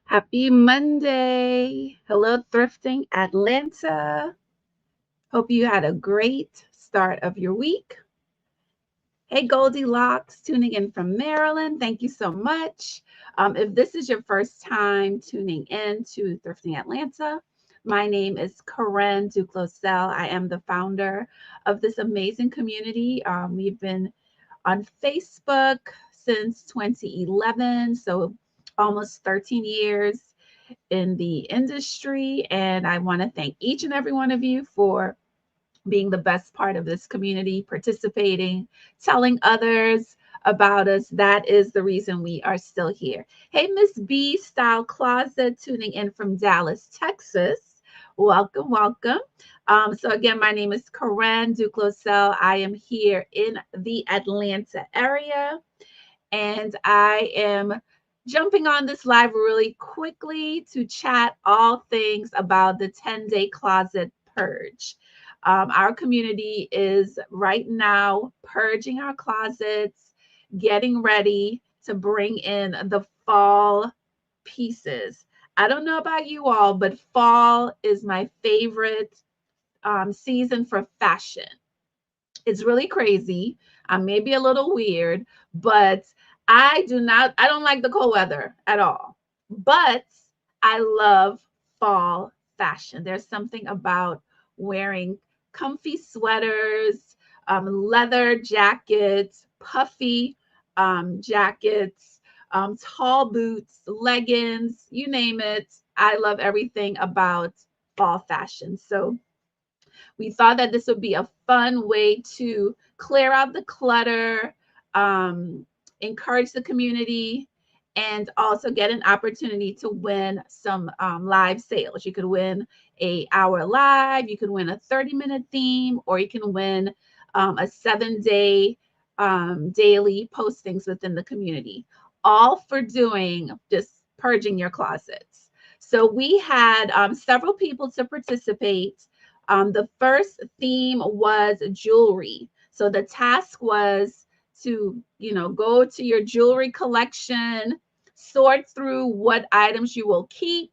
Happy Monday. Hello, Thrifting Atlanta. Hope you had a great start of your week. Hey, Goldilocks, tuning in from Maryland. Thank you so much. If this is your first time tuning in to Thrifting Atlanta, my name is Karen Duclosel. I am the founder of this amazing community. We've been on Facebook since 2011, so almost 13 years in the industry. And I want to thank each and every one of you for being the best part of this community, participating, telling others about us. That is the reason we are still here. Hey, Miss B Style Closet, tuning in from Dallas, Texas. Welcome, welcome. So again, my name is Karen Duclosel. I am here in the Atlanta area, and I am jumping on this live really quickly to chat all things about the 10-day closet purge. Our community is right now purging our closets, getting ready to bring in the fall pieces. I don't know about you all, but fall is my favorite season for fashion. It's really crazy. I may be a little weird, but I don't like the cold weather at all. But I love fall fashion. There's something about wearing comfy sweaters, leather jackets, puffy jackets, tall boots, leggings, you name it. I love everything about fall fashion. So we thought that this would be a fun way to clear out the clutter, encourage the community, and also get an opportunity to win some live sales. You could win a hour live, you could win a 30-minute theme, or you can win a 7-day daily postings within the community, all for doing just purging your closets. So we had several people to participate. The first theme was jewelry. So the task was to, go to your jewelry collection, sort through what items you will keep,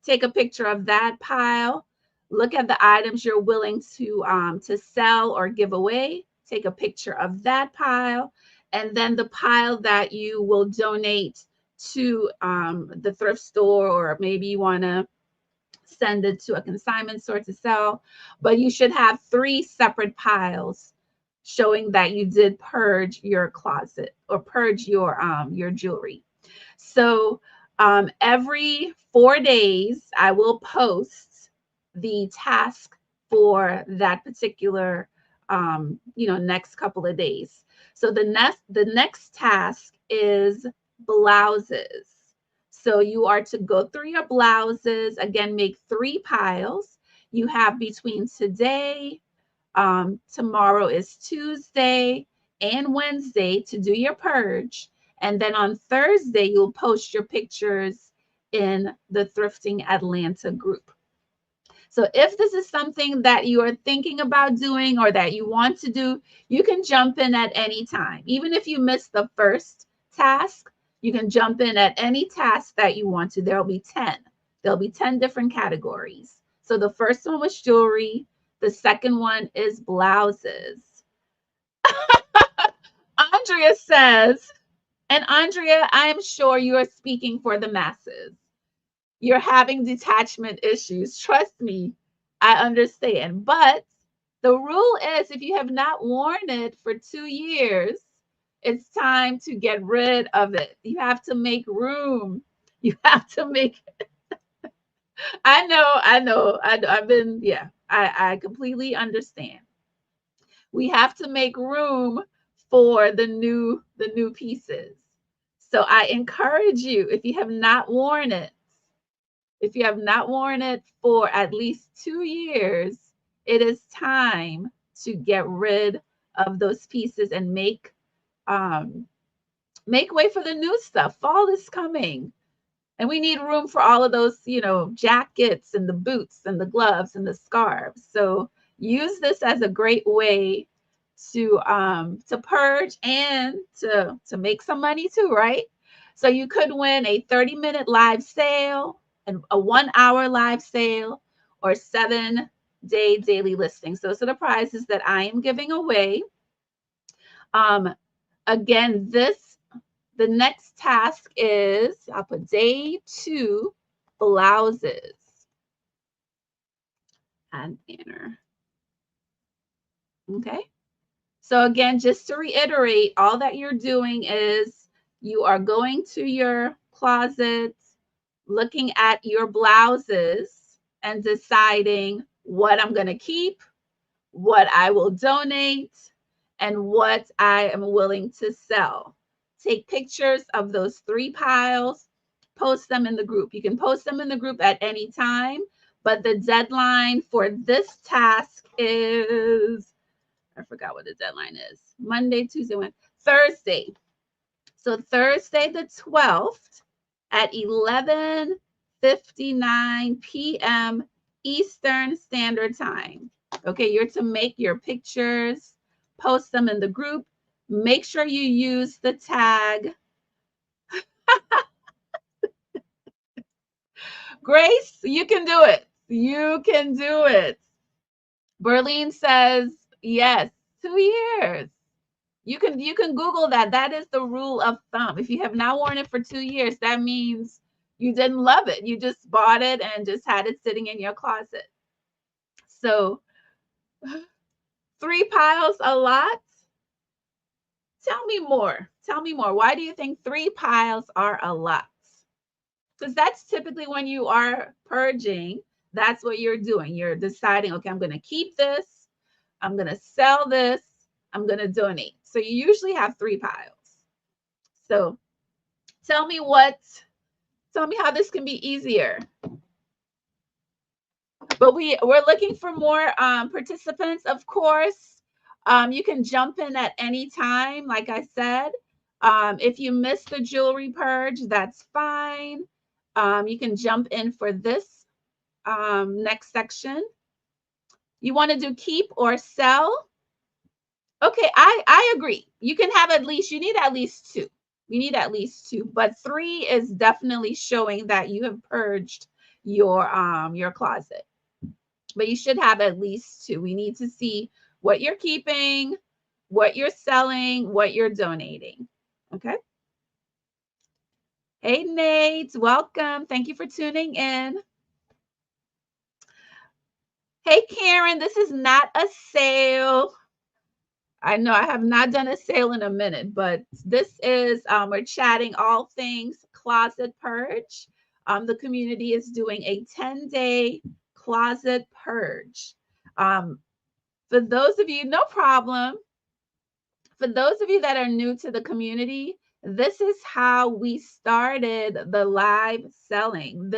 take a picture of that pile, look at the items you're willing to sell or give away, take a picture of that pile, and then the pile that you will donate to the thrift store, or maybe you want to send it to a consignment store to sell, but you should have 3 separate piles showing that you did purge your closet or purge your jewelry. So every 4 days, I will post the task for that particular next couple of days. So the next task is blouses. So you are to go through your blouses, again, make 3 piles. You have between today, tomorrow is Tuesday, and Wednesday to do your purge. And then on Thursday, you'll post your pictures in the Thrifting Atlanta group. So if this is something that you are thinking about doing or that you want to do, you can jump in at any time. Even if you missed the first task, you can jump in at any task that you want to. There'll be 10. There'll be 10 different categories. So the first one was jewelry. The second one is blouses. Andrea says, and Andrea, I am sure you are speaking for the masses. You're having detachment issues. Trust me, I understand. But the rule is if you have not worn it for 2 years, it's time to get rid of it. You have to make room. You have to make, I've been, yeah, I completely understand. We have to make room for the new pieces. So I encourage you, if you have not worn it for at least 2 years, it is time to get rid of those pieces and um, make way for the new stuff. Fall is coming, and we need room for all of those, jackets and the boots and the gloves and the scarves. So use this as a great way to purge and to make some money too, right? So you could win a 30-minute live sale, and a 1-hour live sale, or 7-day daily listings. Those are the prizes that I am giving away. Again, the next task is, I'll put day 2, blouses, and enter. Okay. So again, just to reiterate, all that you're doing is you are going to your closet, looking at your blouses, and deciding what I'm going to keep, what I will donate, and what I am willing to sell. Take pictures of those 3 piles, post them in the group. You can post them in the group at any time, but the deadline for this task is, I forgot what the deadline is. Monday, Tuesday, Wednesday, Thursday. So Thursday the 12th at 11:59 p.m. Eastern Standard Time. Okay, you're to make your pictures, post them in the group. Make sure you use the tag. Grace, you can do it. You can do it. Berlin says, yes, 2 years. You can Google that. That is the rule of thumb. If you have not worn it for 2 years, that means you didn't love it. You just bought it and just had it sitting in your closet. So 3 piles a lot? Tell me more. Tell me more. Why do you think 3 piles are a lot? Because that's typically when you are purging, that's what you're doing. You're deciding, okay, I'm going to keep this, I'm going to sell this, I'm going to donate. So you usually have 3 piles. So tell me how this can be easier. But we're looking for more participants, of course. You can jump in at any time, like I said. If you missed the jewelry purge, that's fine. You can jump in for this next section. You want to do keep or sell? Okay, I agree. You can have you need at least 2. You need at least 2, but 3 is definitely showing that you have purged your closet. But you should have at least 2. We need to see what you're keeping, what you're selling, what you're donating. Okay. Hey, Nate, welcome. Thank you for tuning in. Hey, Karen, this is not a sale. I know I have not done a sale in a minute, but this is, we're chatting all things closet purge. The community is doing a 10-day closet purge. For those of you, no problem. For those of you that are new to the community, this is how we started the live selling.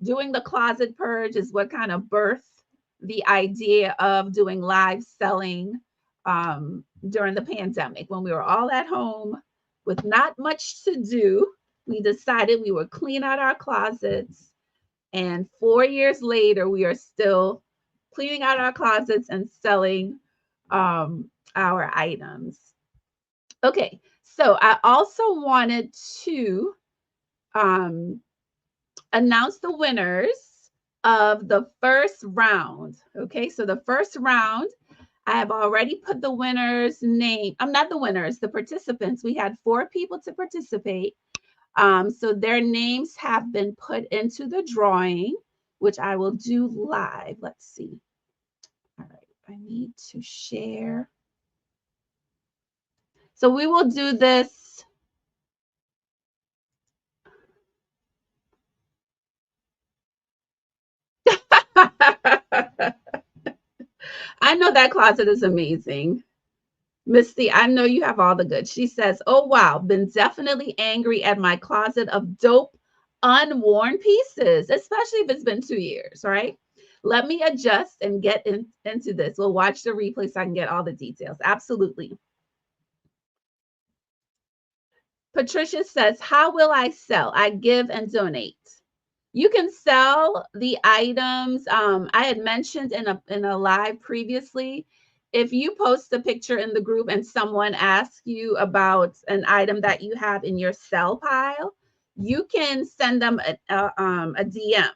Doing the closet purge is what kind of birthed the idea of doing live selling during the pandemic, when we were all at home with not much to do. We decided we would clean out our closets, and 4 years later, we are still cleaning out our closets and selling our items. Okay, so I also wanted to announce the winners of the first round. Okay, so the first round, I have already put the winners' name. I'm not the winners, the participants. We had 4 people to participate. So their names have been put into the drawing, which I will do live. Let's see. All right, I need to share. So we will do this. I know that closet is amazing. Misty, I know you have all the goods. She says, oh, wow, been definitely angry at my closet of dope, unworn pieces, especially if it's been 2 years, right? Let me adjust and get into this. We'll watch the replay so I can get all the details. Absolutely. Patricia says, how will I sell? I give and donate. You can sell the items. I had mentioned in a live previously, if you post a picture in the group and someone asks you about an item that you have in your sell pile, you can send them a DM.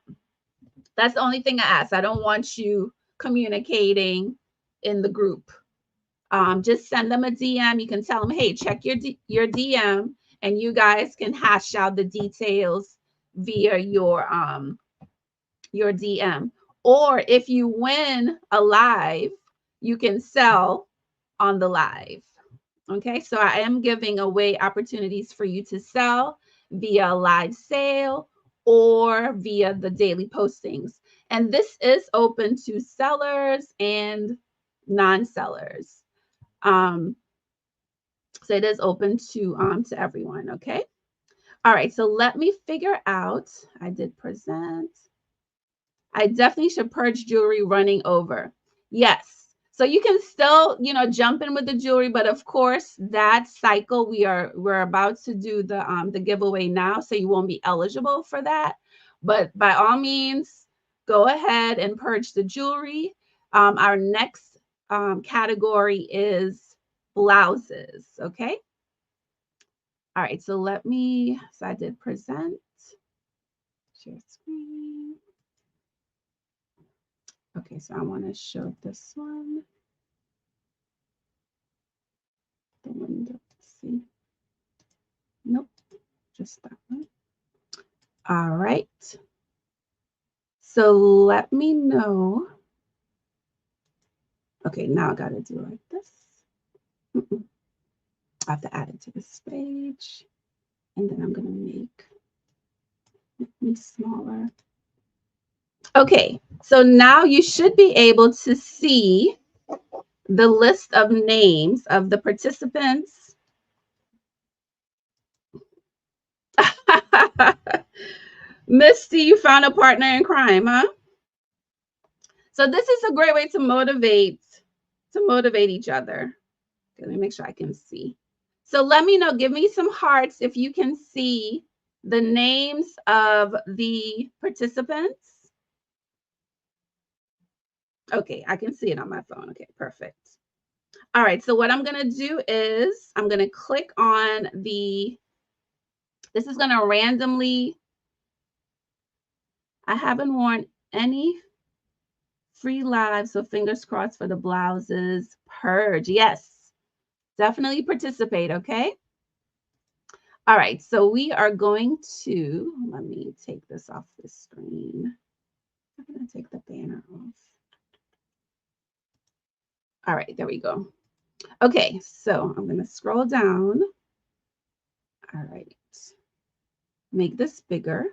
That's the only thing I ask. I don't want you communicating in the group. Just send them a DM. You can tell them, hey, check your DM, and you guys can hash out the details via your DM. Or if you win a live, you can sell on the live. Okay, so I am giving away opportunities for you to sell via live sale or via the daily postings. And this is open to sellers and non-sellers. So it is open to everyone. Okay. All right. So let me figure out. I did present. I definitely should purge jewelry running over. Yes. So you can still, jump in with the jewelry, but of course that cycle we're about to do the giveaway now, so you won't be eligible for that. But by all means, go ahead and purge the jewelry. Our next category is blouses. Okay. All right. So I did present. Share screen. Okay, so I want to show this one. The window, let's see. Nope, just that one. All right. So let me know. Okay, now I got to do it like this. I have to add it to this page. And then I'm going to make it smaller. Okay, so now you should be able to see the list of names of the participants. Misty, you found a partner in crime, huh? So this is a great way to motivate each other. Okay, let me make sure I can see. So let me know, give me some hearts if you can see the names of the participants. Okay, I can see it on my phone. Okay, perfect. All right, so what I'm going to do is I'm going to click on this is going to randomly, I haven't worn any free lives, so fingers crossed for the blouses. Purge, yes, definitely participate, okay? All right, so we are going to, let me take this off the screen. I'm going to take the banner off. All right, there we go. Okay, so I'm going to scroll down. All right, make this bigger.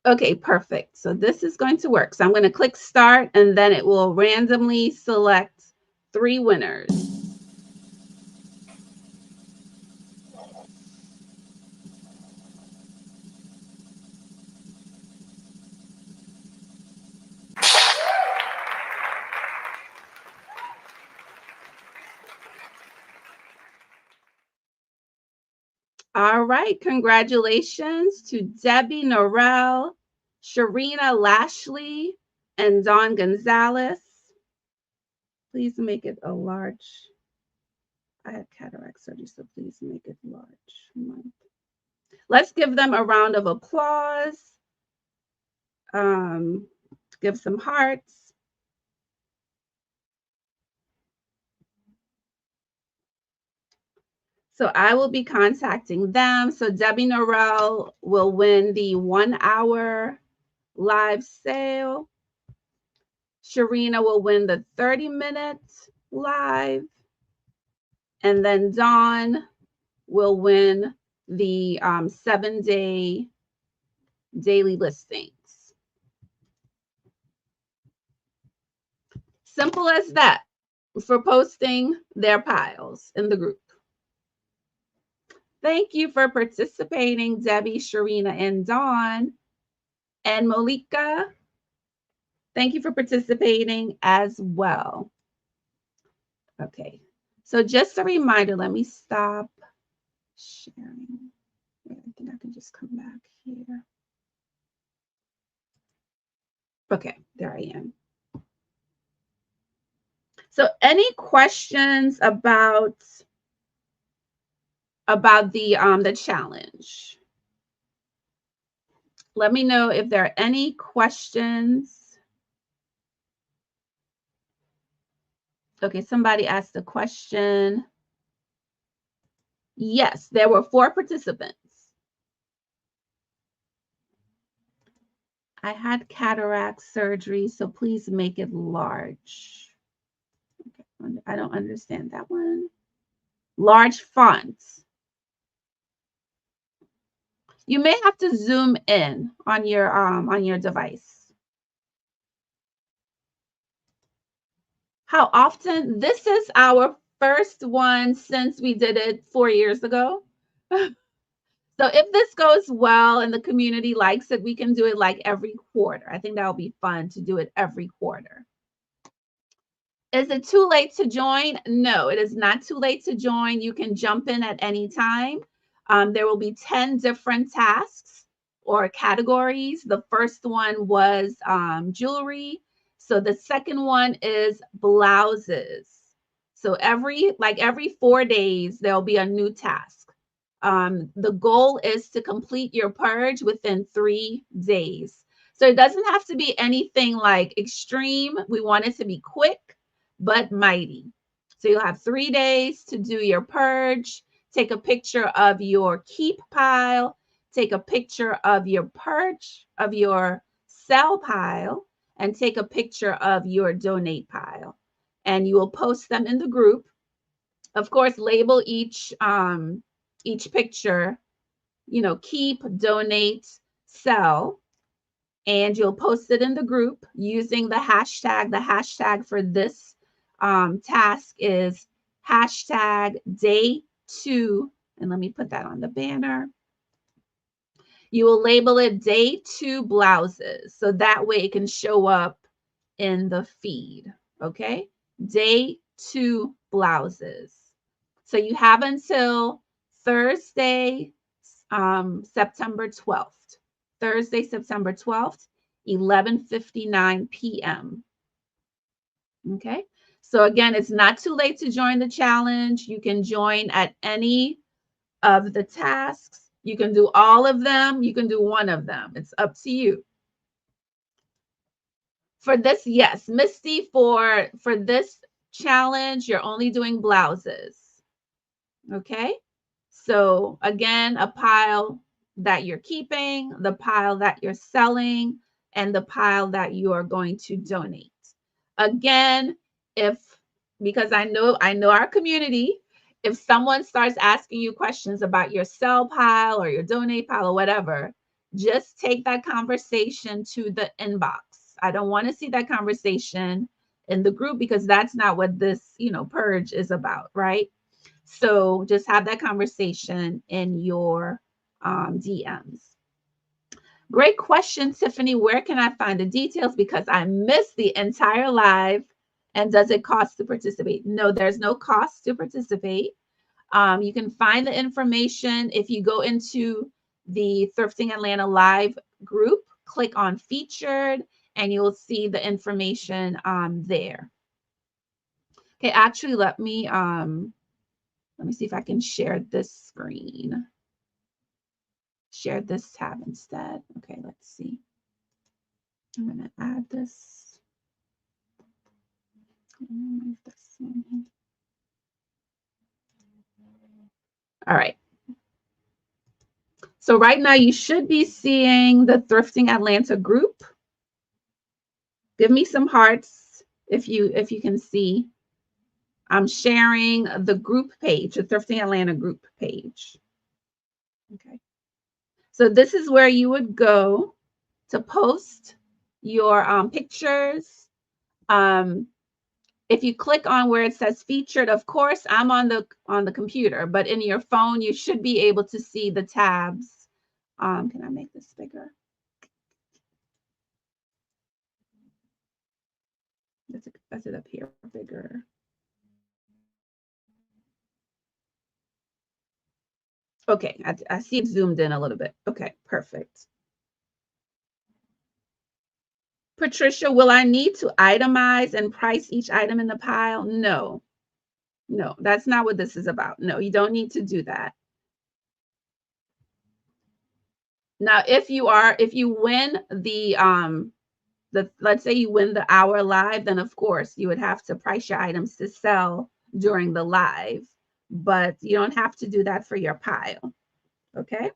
Okay, perfect. So this is going to work. So I'm going to click start, and then it will randomly select 3 winners. All right, congratulations to Debbie Norrell, Sharina Lashley, and Dawn Gonzalez. Please make it a large. I had cataract surgery, so please make it large. Let's give them a round of applause. Give some hearts. So I will be contacting them. So Debbie Norrell will win the 1-hour live sale. Sharina will win the 30-minute live. And then Dawn will win the 7-day daily listings. Simple as that for posting their piles in the group. Thank you for participating, Debbie, Sharina, and Dawn. And Malika, thank you for participating as well. Okay, so just a reminder, let me stop sharing. I think I can just come back here. Okay, there I am. So any questions about the challenge? Let me know if there are any questions. Okay, somebody asked a question. Yes, there were 4 participants. I had cataract surgery, so please make it large. Okay, I don't understand that one. Large fonts. You may have to zoom in on your device. How often? This is our first one since we did it 4 years ago. So if this goes well and the community likes it, we can do it like every quarter. I think that would be fun to do it every quarter. Is it too late to join? No, it is not too late to join. You can jump in at any time. There will be 10 different tasks or categories. The first one was jewelry. So the second one is blouses. So every 4 days, there'll be a new task. The goal is to complete your purge within 3 days. So it doesn't have to be anything like extreme. We want it to be quick but mighty. So you'll have 3 days to do your purge. Take a picture of your keep pile. Take a picture of your purge, of your sell pile, and take a picture of your donate pile. And you will post them in the group. Of course, label each picture, keep, donate, sell, and you'll post it in the group using the hashtag. The hashtag for this task is hashtag day2. And let me put that on the banner. You will label it day2 blouses. So that way it can show up in the feed. Okay. Day2 blouses. So you have until Thursday, September 12th. Thursday, September 12th, 11:59 p.m. Okay. So again, it's not too late to join the challenge. You can join at any of the tasks. You can do all of them. You can do one of them. It's up to you. For this, yes, Misty, for this challenge, you're only doing blouses. Okay. So again, a pile that you're keeping, the pile that you're selling, and the pile that you are going to donate. Again, because I know our community, if someone starts asking you questions about your sell pile or your donate pile or whatever, just take that conversation to the inbox. I don't want to see that conversation in the group because that's not what this, purge is about, right? So just have that conversation in your DMs. Great question, Tiffany. Where can I find the details? Because I missed the entire live. And does it cost to participate? No, there's no cost to participate. You can find the information if you go into the Thrifting Atlanta live group, click on featured, and you'll see the information there. Okay, actually, let me see if I can share this screen. Share this tab instead. Okay, let's see. I'm going to add this. Move this one. All right. So right now you should be seeing the Thrifting Atlanta group. Give me some hearts if you can see. I'm sharing the group page, the Thrifting Atlanta group page. Okay. So this is where you would go to post your pictures. If you click on where it says featured, of course, I'm on the computer, but in your phone, you should be able to see the tabs. Can I make this bigger? That's it up here bigger. Okay, I see it zoomed in a little bit. Okay, perfect. Patricia, will I need to itemize and price each item in the pile? No, no, that's not what this is about. No, you don't need to do that. Now, if you win let's say you win the hour live, then of course you would have to price your items to sell during the live, but you don't have to do that for your pile. Okay.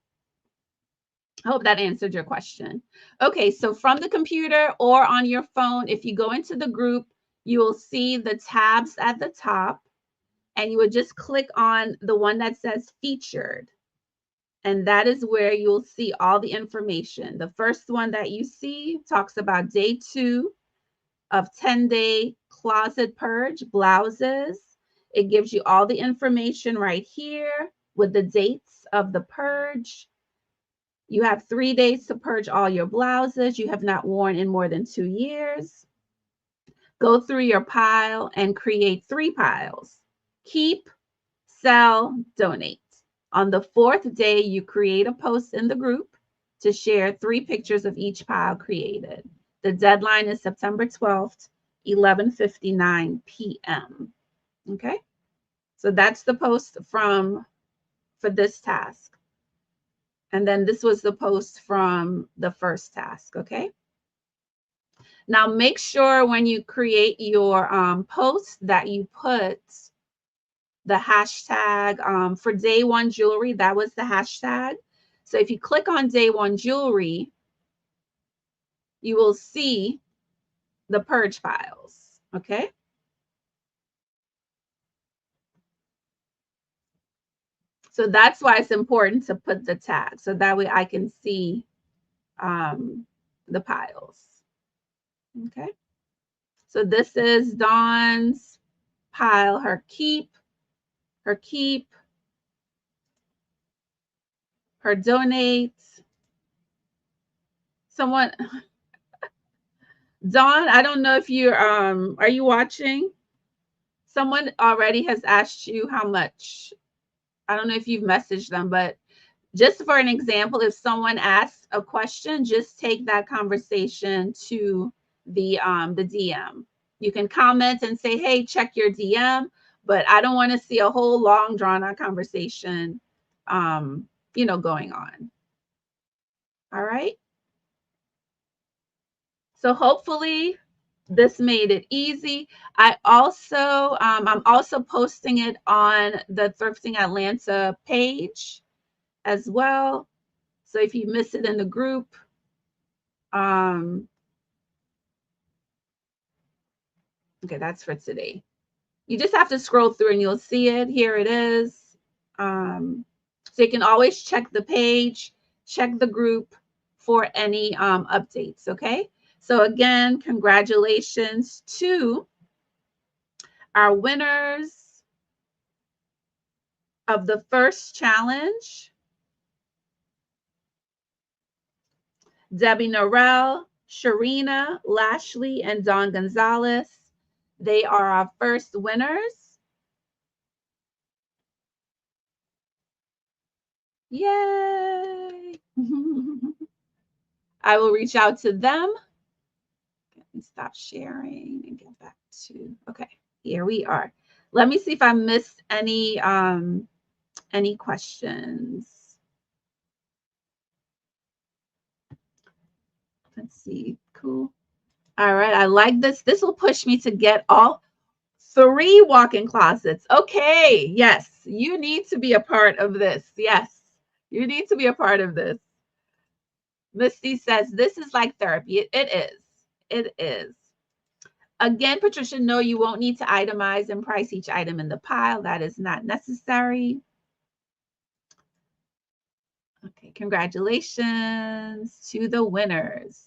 I hope that answered your question. Okay, so from the computer or on your phone, if you go into the group, you will see the tabs at the top, and you would just click on the one that says featured. And that is where you'll see all the information. The first one that you see talks about day 2 of 10-day closet purge blouses. It gives you all the information right here with the dates of the purge. You have 3 days to purge all your blouses you have not worn in more than 2 years. Go through your pile and create 3 piles. Keep, sell, donate. On the 4th day, you create a post in the group to share 3 pictures of each pile created. The deadline is September 12th, 11:59 p.m. Okay, so that's the post for this task. And then this was the post from the first task, okay? Now make sure when you create your post that you put the hashtag for day 1 jewelry. That was the hashtag. So if you click on day 1 jewelry, you will see the purge files, okay? So that's why it's important to put the tag, so that way I can see the piles. Okay. So this is Dawn's pile, her keep, her donate. Someone, Dawn, I don't know if you're, are you watching? Someone already has asked you how much. I don't know if you've messaged them, but just for an example, if someone asks a question, just take that conversation to the DM. You can comment and say, hey, check your DM, but I don't want to see a whole long drawn out conversation, going on. All right. So hopefully this made it easy. I'm also posting it on the Thrifting Atlanta page as well. So if you miss it in the group, okay, that's for today. You just have to scroll through and you'll see it. Here it is. So you can always check the page, check the group for any updates, okay? So again, congratulations to our winners of the first challenge. Debbie Norrell, Sharina, Lashley, and Dawn Gonzalez. They are our first winners. Yay! I will reach out to them. Let me stop sharing and get back to, okay, here we are. Let me see if I missed any questions. Let's see. Cool. All right. I like this. This will push me to get all 3 walk-in closets. Okay. Yes. You need to be a part of this. Yes. You need to be a part of this. Misty says, this is like therapy. It is. It is. Again, Patricia, no, you won't need to itemize and price each item in the pile. That is not necessary. Okay, congratulations to the winners.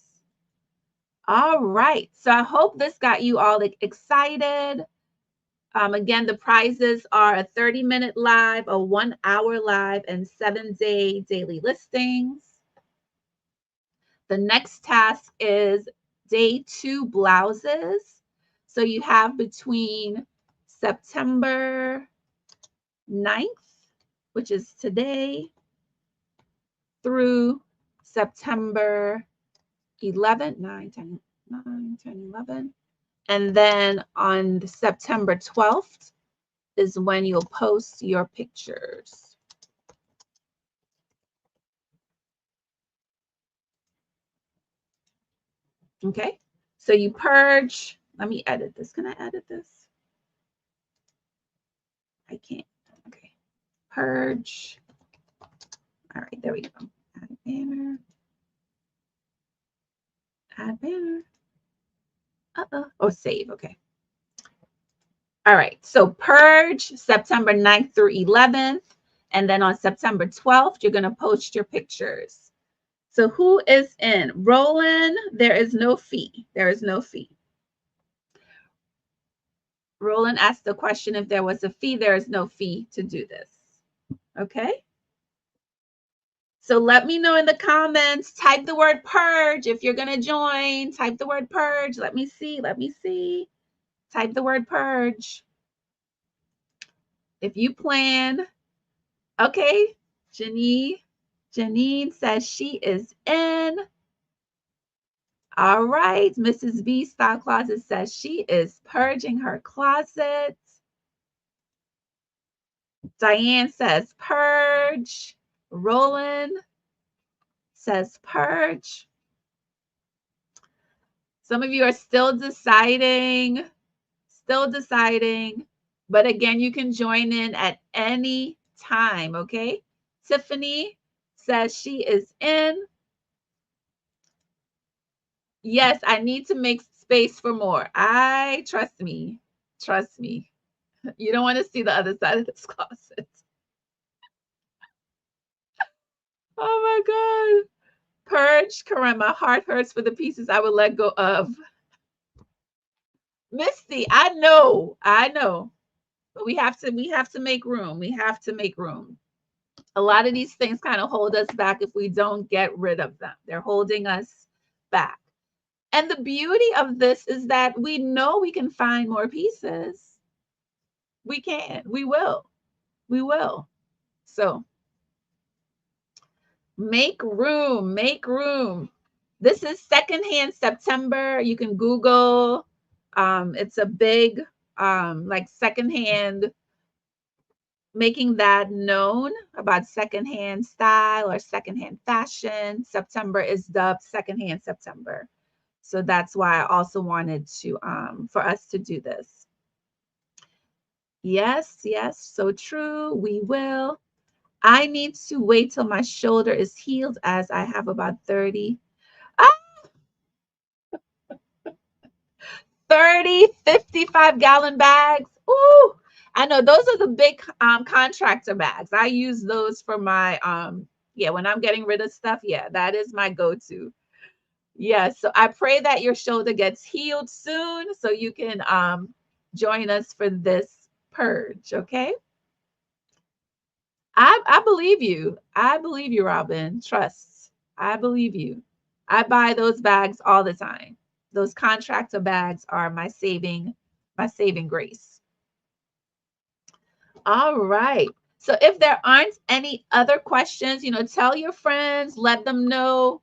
All right, so I hope this got you all excited. Again, the prizes are a 30-minute live, a 1-hour live, and 7-day daily listings. The next task is day 2 blouses. So you have between September 9th, which is today, through September 11th, 9, 10, 9, 10, 11. And then on September 12th is when you'll post your pictures. Okay, so you purge. Let me edit this. Can I edit this? I can't. Okay, purge. All right, there we go. Add banner. Add banner. Oh, save. Okay. All right, so purge September 9th through 11th. And then on September 12th, you're going to post your pictures. So who is in? Roland, there is no fee. There is no fee. Roland asked the question if there was a fee. There is no fee to do this. Okay. So let me know in the comments. Type the word purge if you're going to join. Type the word purge. Let me see. Let me see. Type the word purge. If you plan. Okay. Janine says she is in. All right. Mrs. B Style Closet says she is purging her closet. Diane says purge. Roland says purge. Some of you are still deciding. But again, you can join in at any time, okay? Tiffany says she is in. Yes, I need to make space for more. Trust me. You don't want to see the other side of this closet. Oh my God. Purge, Karen, my heart hurts for the pieces I would let go of. Misty, I know. But we have to make room. We have to make room. A lot of these things kind of hold us back if we don't get rid of them. They're holding us back. And the beauty of this is that we know we can find more pieces. We can. We will. So make room. This is Secondhand September. You can Google. It's a big like secondhand, making that known about secondhand style or secondhand fashion. September is dubbed Secondhand September. So that's why I also wanted to for us to do this. Yes, so true. We will. I need to wait till my shoulder is healed as I have about 30 55-gallon bags. Ooh, I know those are the big contractor bags. I use those for my when I'm getting rid of stuff. Yeah, that is my go-to. Yeah, so I pray that your shoulder gets healed soon so you can join us for this purge, okay? I believe you. I believe you, Robin. Trust. I believe you. I buy those bags all the time. Those contractor bags are my saving grace. All right. So if there aren't any other questions, tell your friends, let them know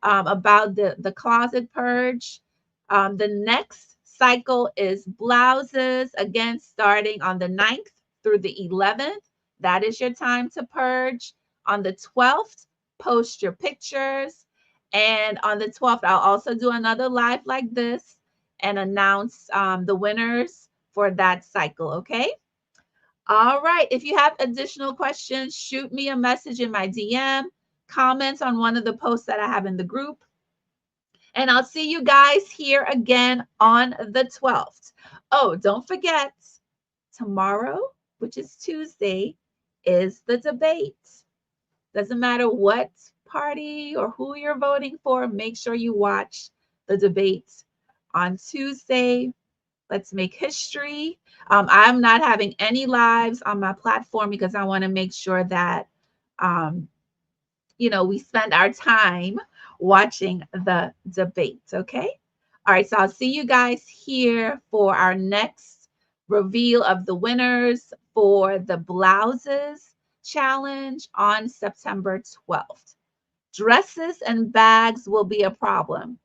about the closet purge. The next cycle is blouses, again, starting on the 9th through the 11th. That is your time to purge. On the 12th, post your pictures. And on the 12th, I'll also do another live like this and announce the winners for that cycle, okay? All right. If you have additional questions, shoot me a message in my DM, comment on one of the posts that I have in the group. And I'll see you guys here again on the 12th. Oh, don't forget, tomorrow, which is Tuesday, is the debate. Doesn't matter what party or who you're voting for, make sure you watch the debate on Tuesday. Let's make history. I'm not having any lives on my platform because I want to make sure that, we spend our time watching the debate. Okay. All right. So I'll see you guys here for our next reveal of the winners for the blouses challenge on September 12th. Dresses and bags will be a problem.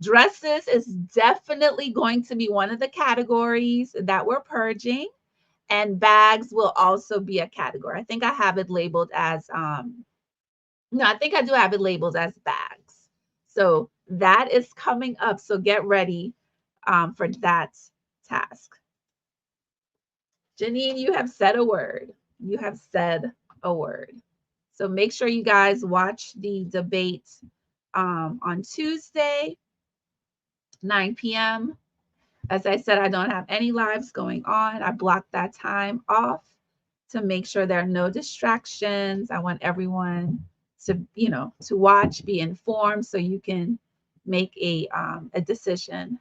Dresses is definitely going to be one of the categories that we're purging, and bags will also be a category. I think I have it labeled as no, I think I do have it labeled as bags. So that is coming up. So get ready for that task. Janine, you have said a word. You have said a word. So make sure you guys watch the debate on Tuesday, 9 p.m. As I said, I don't have any lives going on. I blocked that time off to make sure there are no distractions. I want everyone to, to watch, be informed so you can make a decision.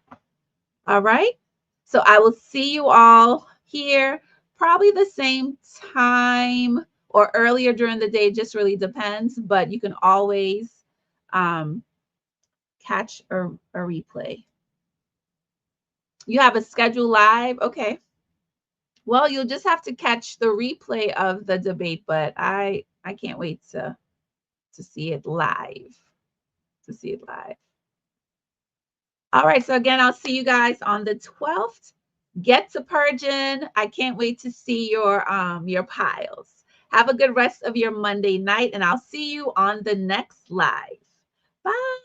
All right. So I will see you all here probably the same time or earlier during the day, just really depends, but you can always catch a replay. You have a schedule live? Okay. Well, you'll just have to catch the replay of the debate, but I can't wait to see it live. To see it live. All right, so again, I'll see you guys on the 12th. Get to purging. I can't wait to see your piles. Have a good rest of your Monday night, and I'll see you on the next live. Bye.